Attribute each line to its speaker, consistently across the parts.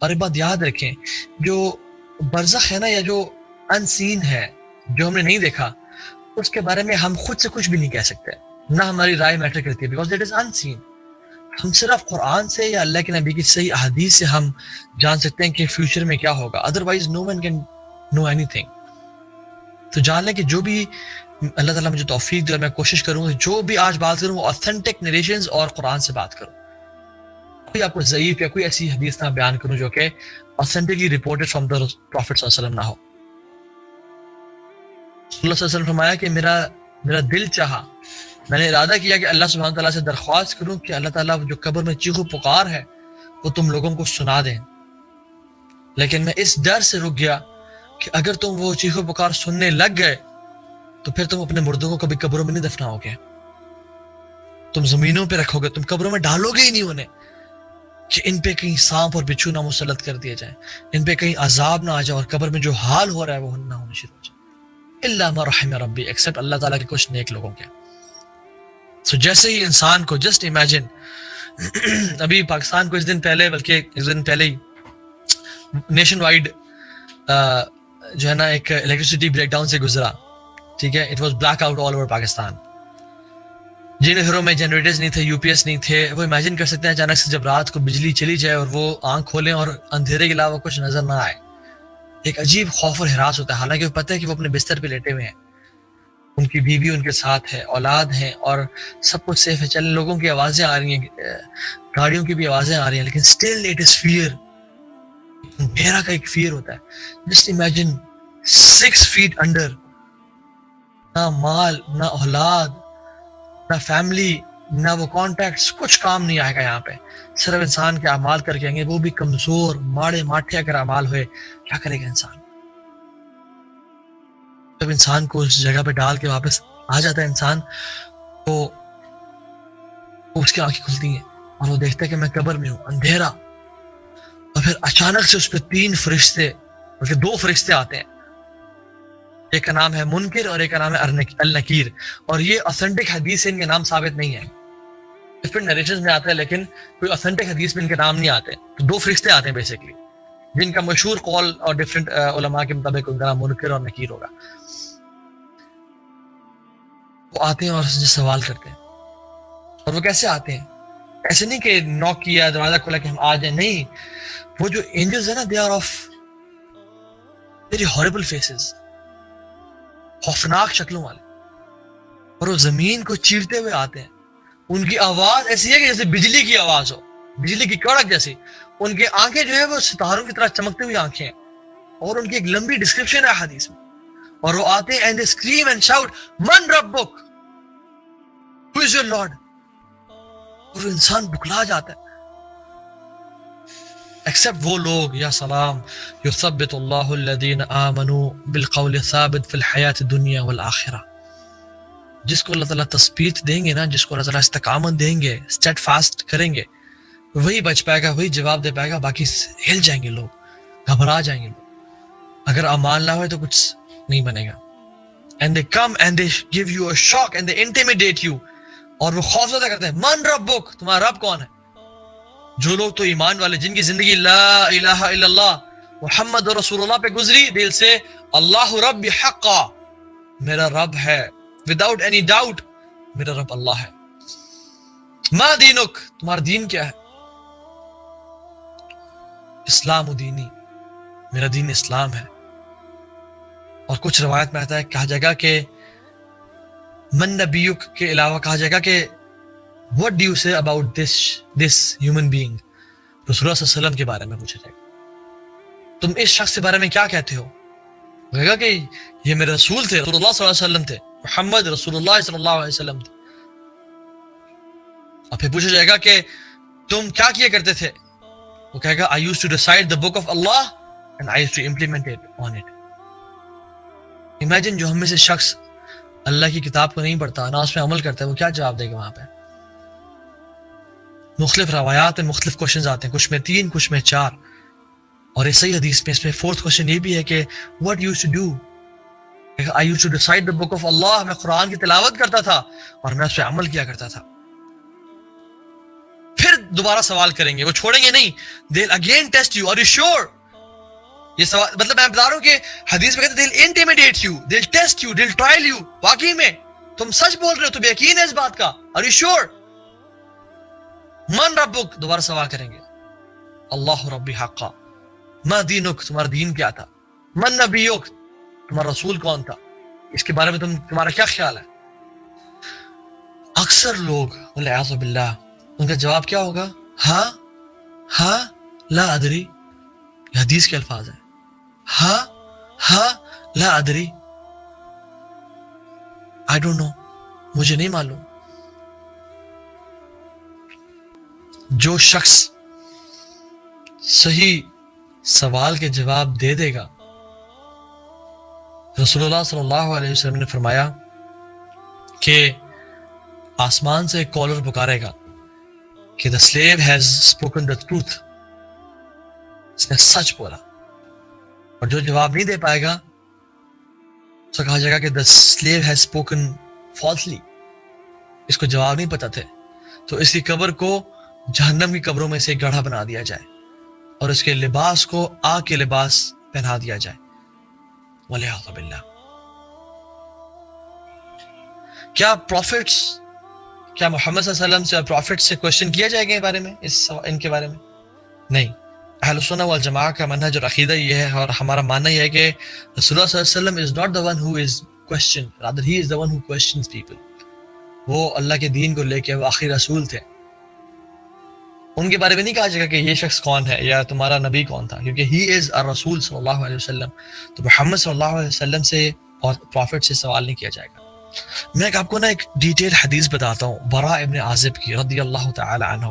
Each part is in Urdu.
Speaker 1: اور ایک بات یاد رکھیں، جو برزخ ہے نا، یا جو ان سین ہے، جو ہم نے نہیں دیکھا، اس کے بارے میں ہم خود سے کچھ بھی نہیں کہہ سکتے، نہ ہماری رائے میٹر کرتی ہے، بیکاز دیٹ از ان سین. ہم صرف قرآن سے یا اللہ کے نبی کی صحیح احادیث سے ہم جان سکتے ہیں کہ فیوچر میں کیا ہوگا، otherwise no one can know anything. تو جان لیں کہ جو بھی اللہ تعالیٰ مجھے توفیق دے، اور میں کوشش کروں گا جو بھی آج بات کروں وہ اوتھینٹک نریشنز اور قرآن سے بات کروں. کوئی آپ کو ضعیف یا کوئی ایسی حدیث نہ بیان کروں جو کہ authentically reported from the prophet صلی اللہ علیہ وسلم نہ ہو. اللہ صلی اللہ علیہ وسلم فرمایا کہ میرا دل چاہا، میں نے ارادہ کیا کہ اللہ سبحانہ تعالیٰ سے درخواست کروں کہ اللہ تعالیٰ جو قبر میں چیخ و پکار ہے وہ تم لوگوں کو سنا دیں، لیکن میں اس ڈر سے رک گیا کہ اگر تم وہ چیخ و پکار سننے لگ گئے تو پھر تم اپنے مردوں کو کبھی قبروں میں نہیں دفناؤ گے، تم زمینوں پہ رکھو گے، تم قبروں میں ڈالو گے ہی نہیں انہیں کہ ان پہ کہیں سانپ اور بچھو نہ مسلط کر دیا جائے، ان پہ کہیں عذاب نہ آ جائے، اور قبر میں جو حال ہو رہا ہے وہ نہ ہونے شروع ہو جائے. الا ما رحم ربی، ایکسپٹ اللہ تعالیٰ کے کچھ نیک لوگوں کے. سو جیسے ہی انسان کو جسٹ امیجن، ابھی پاکستان کو اس دن پہلے ہی نیشن وائڈ جو ہے نا ایک الیکٹریسٹی بریک ڈاؤن سے گزرا، ٹھیک ہے، it was black out all over Pakistan. جن گھروں میں جنریٹرز نہیں تھے، یو پی ایس نہیں تھے، وہ امیجن کر سکتے ہیں اچانک سے جب رات کو بجلی چلی جائے اور وہ آنکھ کھولیں اور اندھیرے کے علاوہ کچھ نظر نہ آئے، ایک عجیب خوف اور ہراس ہوتا ہے. حالانکہ وہ پتہ ہے کہ وہ اپنے بستر پہ لیٹے ہوئے ہیں، ان کی بیوی ان کے ساتھ ہے، اولاد ہیں، اور سب کچھ سیف ہے، چلنے لوگوں کی آوازیں آ رہی ہیں، گاڑیوں کی بھی آوازیں آ رہی ہیں، لیکن اسٹل اٹ از فیئر. اندھیرا کا ایک فیئر ہوتا ہے. جسٹ امیجن 6 feet انڈر، نہ مال، نہ اولاد، نہ فیملی، نہ وہ کانٹیکٹس، کچھ کام نہیں آئے گا یہاں پہ، صرف انسان کے اعمال کر کے آئیں گے، وہ بھی کمزور ماڑے ماٹھے اگر اعمال ہوئے. کیا کرے گا انسان؟ جب انسان کو اس جگہ پہ ڈال کے واپس آ جاتا ہے انسان، تو اس کی آنکھیں کھلتی ہیں اور وہ دیکھتا ہے کہ میں قبر میں ہوں، اندھیرا. اور پھر اچانک سے اس پہ 3 فرشتے، بلکہ 2 فرشتے آتے ہیں، ایک کا نام ہے منکر اور ایک کا نام ہے النکیر. اور یہ اوتھینٹک حدیث سے ان کے نام ثابت نہیں ہے، ڈفرنٹ نریشنز میں آتا ہے، لیکن کوئی اوتھینٹک حدیث میں ان کے نام نہیں آتے. تو 2 فرشتے آتے ہیں بیسیکلی، جن کا مشہور قول اور ڈفرنٹ علماء کے مطابق ان کا نام منکر اور نکیر ہوگا. وہ آتے ہیں اور سوال کرتے ہیں. اور وہ کیسے آتے ہیں؟ ایسے نہیں کہ نوک کیا، دروازہ کھولا کہ ہم آ جائیں، نہیں. وہ جو اینجلز ہیں نا، they are of very horrible faces, خوفناک شکلوں والے، اور وہ زمین کو چیرتے ہوئے آتے ہیں. ان کی آواز ایسی ہے کہ جیسے بجلی کی آواز ہو، بجلی کی کڑک جیسی. ان کی آنکھیں جو ہے وہ ستاروں کی طرح چمکتی ہوئی آنکھیں ہیں، اور ان کی ایک لمبی ڈسکرپشن ہے حدیث میں. اور وہ آتے ہیں and they scream and shout من ربک، who is your lord. اور انسان بکلا جاتا ہے. ایکسپٹ وہ لوگ، یا سلام، یثبت اللہ الذین آمنوا بالقول الثابت فی الحیات الدنیا والآخرہ. جس کو اللہ تعالیٰ تثبیت دیں گے نا، جس کو اللہ تعالیٰ استقامت دیں گے، اسٹیڈ فاسٹ کریں گے، وہی بچ پائے گا، وہی جواب دے پائے گا. باقی ہل جائیں گے لوگ، گھبرا جائیں گے لوگ. اگر اعمال نہ ہوئے تو کچھ نہیں بنے گا. And they come and they give you a shock and they intimidate you. اور وہ خوفزدہ کرتے ہیں، من ربک، تمہارا رب کون ہے؟ جو لوگ تو ایمان والے، جن کی زندگی لا الہ الا اللہ محمد رسول اللہ پہ گزری، دل سے اللہ رب حقا، میرا رب ہے without any doubt، میرا رب اللہ ہے. ما دینک، تمہارا دین کیا ہے؟ اسلام دینی، میرا دین اسلام ہے. اور کچھ روایت میں آتا ہے، کہا جائے گا کہ من نبیک کے علاوہ کہا جائے گا کہ what do you say about this human being، رسول اللہ صلی اللہ علیہ وسلم کے بارے میں پوچھا جائے گا، تم اس شخص کے بارے میں کیا کہتے ہو؟ کہے گا کہ یہ میرے رسول تھے، رسول اللہ صلی اللہ علیہ وسلم تھے، محمد رسول اللہ صلی اللہ علیہ وسلم تھے. اور پھر پوچھا جائے گا کہ تم کیا کیا کرتے تھے؟ وہ کہے گا I used to recite the book of Allah and I used to implement it on it. Imagine جو ہم میں سے شخص اللہ کی کتاب کو نہیں پڑھتا، نہ اس میں عمل کرتا ہے، وہ کیا جواب دے گا وہاں پہ؟ مختلف روایات میں مختلف کوشچنز آتے ہیں، کچھ میں 3، کچھ میں 4. اور یہ صحیح حدیث میں اس میں 4th کوشچن یہ بھی ہے کہ what you used to do. I used to recite the book of Allah، میں قرآن کی تلاوت کرتا تھا اور میں اس پہ عمل کیا کرتا تھا. پھر دوبارہ سوال کریں گے, وہ چھوڑیں گے نہیں. they'll again test you, are you sure؟ یہ سوال مطلب میں بتا رہا ہوں کہ حدیث میں کہتے ہیں they'll intimidate you, they'll test you, they'll trial you. واقعی میں تم سچ بول رہے ہو, تمہیں یقین ہے اس بات کا؟ are you sure؟ من ربک, دوبارہ سوال کریں گے. اللہ ربی حقا. ما دینک, تمہارا دین کیا تھا؟ من نبیک, تمہارا رسول کون تھا؟ اس کے بارے میں تمہارا کیا خیال ہے؟ اکثر لوگ والعیاذ باللہ ان کا جواب کیا ہوگا؟ ہاں ہاں لا ادری. یہ حدیث کے الفاظ ہیں. ہاں ہاں لا ادری, I don't know, مجھے نہیں معلوم. جو شخص صحیح سوال کے جواب دے دے گا, رسول اللہ صلی اللہ علیہ وسلم نے فرمایا کہ آسمان سے ایک کالر پکارے گا کہ the slave has spoken the truth, اس نے سچ بولا. اور جو جواب نہیں دے پائے گا اس کو کہا جائے گا کہ the slave has spoken falsely, اس کو جواب نہیں پتا تھے, تو اس کی قبر کو جہنم کی قبروں میں سے ایک گڑھا بنا دیا جائے اور اس کے لباس کو آگ کے لباس پہنا دیا جائے. والعیاذ باللہ. کیا پروفٹس, کیا محمد صلی اللہ علیہ وسلم سے اور پروفٹس سے کوشچن کیا جائے گا بارے میں, ان کے بارے میں؟ نہیں. اہل السنہ والجماعہ کا منہج اور عقیدہ یہ ہے, اور ہمارا ماننا یہ ہے کہ رسول اللہ صلی اللہ علیہ وسلم is not the one who is questioned, rather he is the one who questions people. وہ اللہ کے دین کو لے کے وہ آخری رسول تھے. ان کے بارے میں نہیں کہا جائے گا کہ یہ شخص کون ہے یا تمہارا نبی کون تھا, کیونکہ he is الرسول صلی اللہ علیہ وسلم. تو محمد صلی اللہ علیہ وسلم سے اور پروفٹ سے سوال نہیں کیا جائے گا. میں آپ کو ایک ڈیٹیل حدیث بتاتا ہوں براء ابن عازب کی رضی اللہ تعالی عنہ,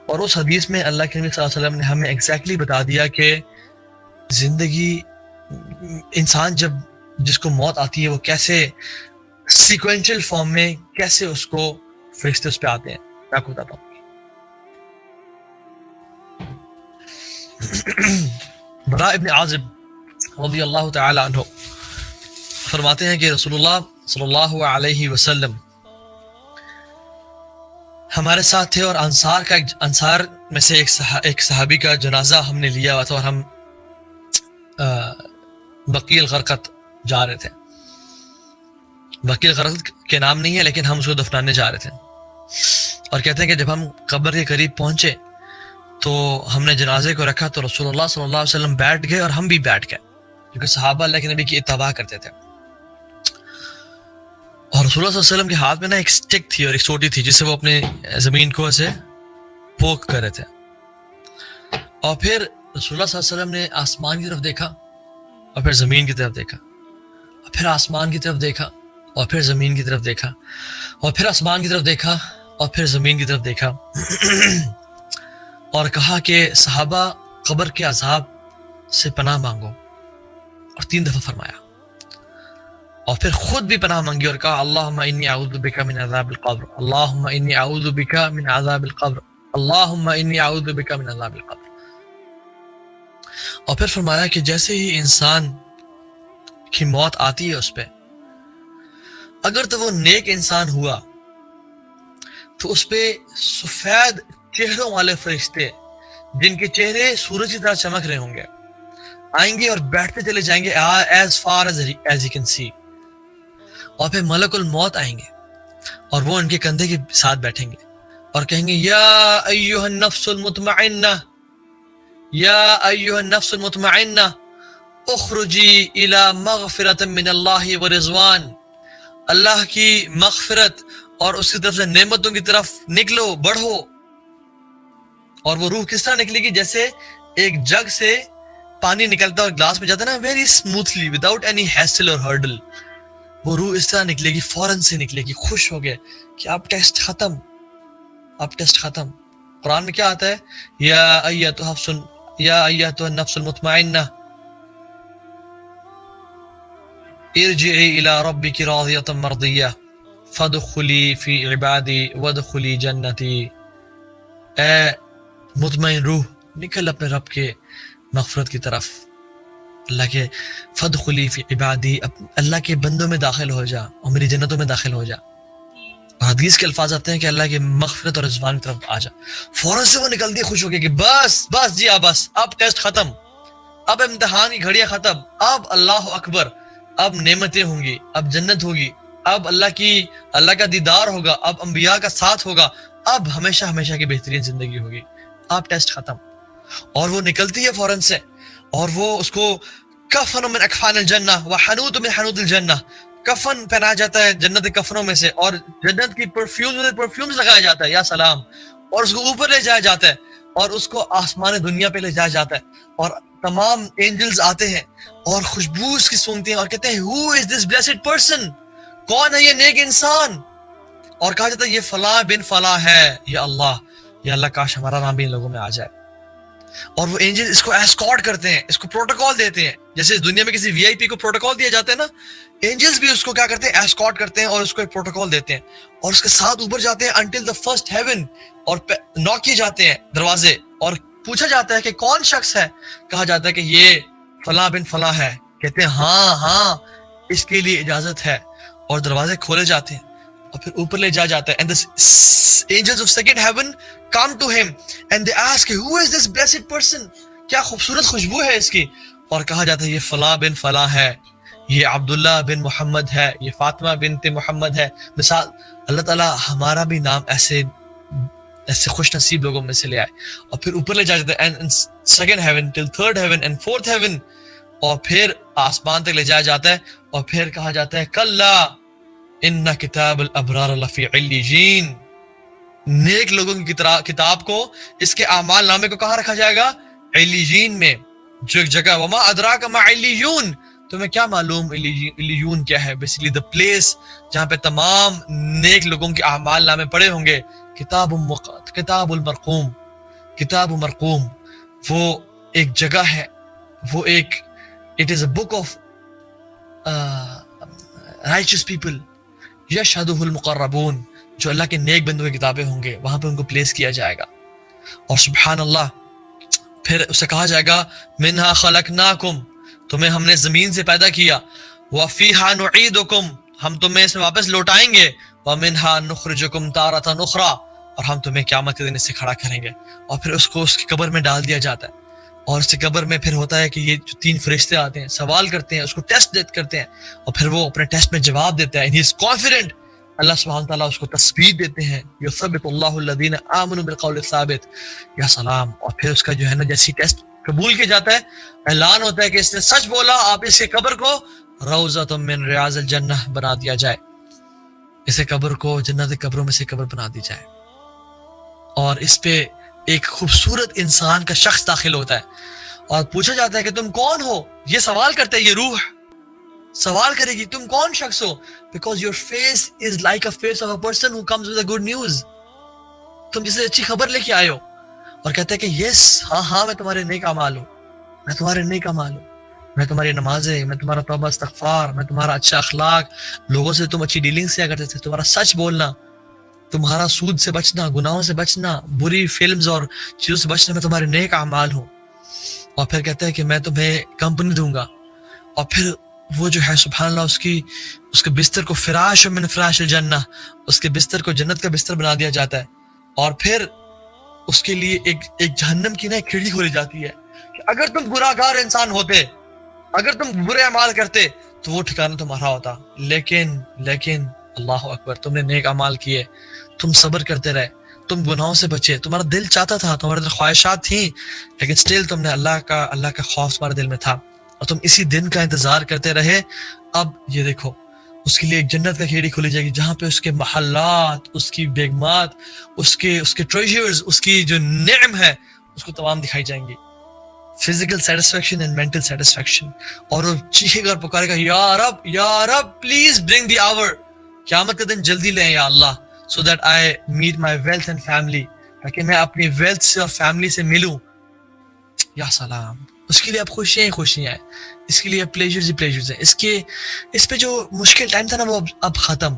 Speaker 1: اور اس حدیث میں اللہ کے نبی صلی اللہ علیہ وسلم نے ہمیں ایگزیکٹلی بتا دیا کہ زندگی, انسان جب جس کو موت آتی ہے وہ کیسے سیکوینشل فارم میں کیسے اس کو فرشتے اس پہ آتے ہیں. میں آپ کو بتاتا ہوں. براء ابن عازب رضی اللہ تعالی عنہ فرماتے ہیں کہ رسول اللہ صلی اللہ علیہ وسلم ہمارے ساتھ تھے, اور انصار میں سے ایک صحابی کا جنازہ ہم نے لیا ہوا تھا, اور ہم بقیع الغرقد جا رہے تھے. بقیع الغرقد کے نام نہیں ہے لیکن ہم اس کو دفنانے جا رہے تھے. اور کہتے ہیں کہ جب ہم قبر کے قریب پہنچے تو ہم نے جنازے کو رکھا, تو رسول اللہ صلی اللہ علیہ وسلم بیٹھ گئے اور ہم بھی بیٹھ گئے, کیونکہ صحابہ اللہ کے نبی کی اتباع کرتے تھے. اور رسول اللہ صلی اللہ علیہ وسلم کے ہاتھ میں ایک سٹک تھی اور ایک سوٹی تھی جس سے وہ اپنے زمین کو ایسے پوک کر رہے تھے. اور پھر رسول اللہ صلی اللہ علیہ وسلم نے آسمان کی طرف دیکھا اور پھر زمین کی طرف دیکھا, اور پھر آسمان کی طرف دیکھا اور پھر زمین کی طرف دیکھا, اور پھر آسمان کی طرف دیکھا اور پھر زمین کی طرف دیکھا, اور کہا کہ صحابہ قبر کے عذاب سے پناہ مانگو, اور 3 دفعہ فرمایا. اور پھر خود بھی پناہ مانگی اور کہا اللہم انی اعوذ بک من عذاب القبر, اللہم انی اعوذ بک من عذاب القبر, اللہم انی اعوذ بک من عذاب القبر. اور پھر فرمایا کہ جیسے ہی انسان کی موت آتی ہے اس پہ, اگر تو وہ نیک انسان ہوا تو اس پہ سفید چہروں والے فرشتے جن کے چہرے سورج کی طرح چمک رہے ہوں گے آئیں گے اور بیٹھتے چلے جائیں گے as far as you can see. اور پھر ملک الموت آئیں گے اور وہ ان کے کندھے کے ساتھ بیٹھیں گے اور کہیں گے یا ایھا النفس المطمئنہ, یا ایھا النفس المطمئنہ اخرجی الی مغفرۃ من اللہ ورضوان, اللہ کی مغفرت اور اس کی طرف سے نعمتوں کی طرف نکلو, بڑھو. اور وہ روح کس طرح نکلے گی؟ جیسے ایک جگ سے پانی نکلتا ہے اور گلاس میں جاتا ہے نا, very smoothly without any hassle اور ہرڈل. وہ روح اس طرح نکلے گی, فوراً سے نکلے گی, خوش ہو گئے کہ اب ٹیسٹ ختم, اب ٹیسٹ ختم. قرآن میں کیا آتا ہے؟ یا ایھا النفس المطمئنہ ارجعی الی ربک راضیۃ مرضیہ فادخلی فی عبادی وادخلی جنتی. اے مطمئن روح, نکل اپنے رب کے مغفرت کی طرف, اللہ کے فادخلی فی عبادی, اللہ کے بندوں میں داخل ہو جا اور میری جنتوں میں داخل ہو جا. اور حدیث کے الفاظ آتے ہیں کہ اللہ کی مغفرت اور رضوان کی طرف آ جا. فوراً سے وہ نکلتی ہے خوش ہو کے کہ بس جی بس اب ٹیسٹ ختم, اب امتحان کی گھڑیاں ختم, اب اللہ اکبر, اب نعمتیں ہوں گی, اب جنت ہوگی, اب اللہ کا دیدار ہوگا, اب انبیاء کا ساتھ ہوگا, اب ہمیشہ ہمیشہ کی بہترین زندگی ہوگی, اب ٹیسٹ ختم. اور وہ نکلتی ہے فوراً سے, اور وہ اس کو کفن من اکفان الجنہ وحنوط من حنوط الجنہ, کفن پہنایا جاتا ہے جنت کے کفنوں میں سے, اور جنت کی پرفیومز لگایا جاتا ہے, یا سلام, اور اس کو اوپر لے جایا جاتا ہے, اور اس کو آسمان دنیا پہ لے جایا جاتا ہے, اور تمام اینجلز آتے ہیں اور خوشبو اس کی سونگتے ہیں اور کہتے ہیں who is this blessed person, کون ہے یہ نیک انسان, اور کہا جاتا ہے یہ فلاں بن فلاں ہے, یا اللہ کاش ہمارا نام بھی ان لوگوں میں آ جائے. اور وہ اینجل اس کو ایسکارٹ کرتے ہیں, اس کو پروٹوکال دیتے ہیں, جیسے اس دنیا میں کسی وی آئی پی کو پروٹوکال دیا جاتا ہے نا, اینجلز بھی اس کو کیا کرتے ہیں, ایسکارٹ کرتے ہیں اور اس کو ایک پروٹوکال دیتے ہیں, اور اس کے ساتھ اوپر جاتے ہیں انٹل دا فرسٹ ہیون, اور نوک کیے جاتے ہیں دروازے, اور پوچھا جاتا ہے کہ کون شخص ہے, کہا جاتا ہے کہ یہ فلاں بن فلاں ہے, کہتے ہیں ہاں اس کے لیے اجازت ہے, اور دروازے کھولے جاتے ہیں اور پھر اوپر لے جایا جاتا ہے. And the angels of second heaven come to him and they ask who is this blessed person, کیا خوبصورت خوشبو ہے اس کی, اور کہا جاتا ہے یہ فلاں بن فلاں ہے, یہ عبداللہ بن محمد ہے, یہ فاطمہ بنت محمد ہے. مثال اللہ تعالیٰ ہمارا بھی نام ایسے خوش نصیب لوگوں میں سے لے آئے, اور پھر اوپر لے جایا جاتا ہے and second heaven till third heaven and fourth heaven, اور پھر آسمان تک لے جایا جاتا ہے, اور پھر کہا جاتا ہے کلا ان کتاب الابرار لفی علیجین, نیک لوگوں کی کتاب کو, اس کے اعمال نامے کو کہاں رکھا جائے گا, علیجین میں, جو ایک جگہ, وما ادراک ما علیون, تمہیں کیا معلوم علیون کیا ہے, بیسیکلی the place جہاں پہ تمام نیک لوگوں کے اعمال نامے پڑے ہوں گے. کتاب المرقوم, کتاب مرقوم, وہ ایک جگہ ہے, وہ ایک it is a book of righteous people یشہدہ المقربون, جو اللہ کے نیک بندوں کی کتابیں ہوں گے, وہاں پہ ان کو پلیس کیا جائے گا. اور سبحان اللہ, پھر اسے کہا جائے گا منہا خلقناکم, تمہیں ہم نے زمین سے پیدا کیا, وفیہا نعیدکم, ہم تمہیں اس میں واپس لوٹائیں گے, ومنہا نخرجکم تارۃ اخری, اور ہم تمہیں قیامت کے دن اس سے کھڑا کریں گے. اور پھر اس کو اس کی قبر میں ڈال دیا جاتا ہے, اور اس کی قبر میں پھر ہوتا ہے کہ یہ جو 3 فرشتے آتے ہیں, سوال کرتے ہیں, اس کو ٹیسٹ کرتے ہیں, اور پھر وہ اپنے ٹیسٹ میں جواب دیتا ہے, and he is confident, اللہ سبحانہ تعالیٰ اس کو تثبیت دیتے ہیں, یثبت اللہ الذین آمنوا بالقول الثابت, یا سلام. اور پھر اس کا جو ہے نا جیسی ٹیسٹ قبول کیا جاتا ہے, اعلان ہوتا ہے کہ اس نے سچ بولا, آپ اس کے قبر کو روضۃ من ریاض الجنہ بنا دیا جائے, اسے قبر کو جنت کے قبروں میں سے قبر بنا دی جائے, اور اس پہ ایک خوبصورت انسان کا شخص داخل ہوتا ہے, اور پوچھا جاتا ہے کہ تم کون ہو, یہ سوال کرتا ہے, یہ روح سوال کرے گی تم کون شخص ہو, because your face is like a face of a person who comes with a good news, تم جسے اچھی خبر لے کے آئے ہو, اور کہتے ہیں کہ یس ہاں میں تمہارے نیک اعمال ہوں, میں تمہارے نیک اعمال ہوں, میں تمہاری نمازیں, میں تمہارا توبہ استغفار, میں تمہارا اچھا اخلاق, لوگوں سے تم اچھی ڈیلنگ کیا کرتے تھے, تمہارا سچ بولنا, تمہارا سود سے بچنا, گناہوں سے بچنا, بری فلمز اور چیزوں سے بچنا, میں تمہارے نیک اعمال ہوں. اور پھر کہتا ہے کہ میں تمہیں کمپنی دوں گا, اور پھر وہ جو ہے سبحان اللہ اس کے بستر کو فراش من فراش الجنہ, اس کے بستر کو جنت کا بستر بنا دیا جاتا ہے, اور پھر اس کے لیے ایک جہنم کی نا ایک کھڑکی کھولی جاتی ہے کہ اگر تم گناہگار انسان ہوتے, اگر تم برے اعمال کرتے تو وہ ٹھکانہ تمہارا ہوتا, لیکن اللہ اکبر, تم نے نیک اعمال کیے, تم صبر کرتے رہے, تم گناہوں سے بچے, تمہارا دل چاہتا تھا, تمہارے دل خواہشات تھیں, لیکن سٹل تم نے اللہ کا خوف تمہارے دل میں تھا, اور تم اسی دن کا انتظار کرتے رہے. اب یہ دیکھو اس کے لیے ایک جنت کا کھیڑی کھولی جائے گی, جہاں پہ اس کے محلات, اس کی بیگمات, اس کے ٹریجرز, اس کی جو نعم ہے, اس کو تمام دکھائی جائیں گی, physical satisfaction and mental satisfaction. اور وہ چیخے گا, پکارے گا, یا رب پلیز برنگ دی آور, قیامت کا دن جلدی لیں یا اللہ, so that I meet my wealth and family, تاکہ میں اپنی ویلتھ سے اور فیملی سے ملوں. یا سلام, اس کے لیے اب خوشیاں ہیں, اس کے لیے اب پلیجرز ہی پلیجرز ہیں, اس پہ جو مشکل ٹائم تھا نا وہ اب ختم.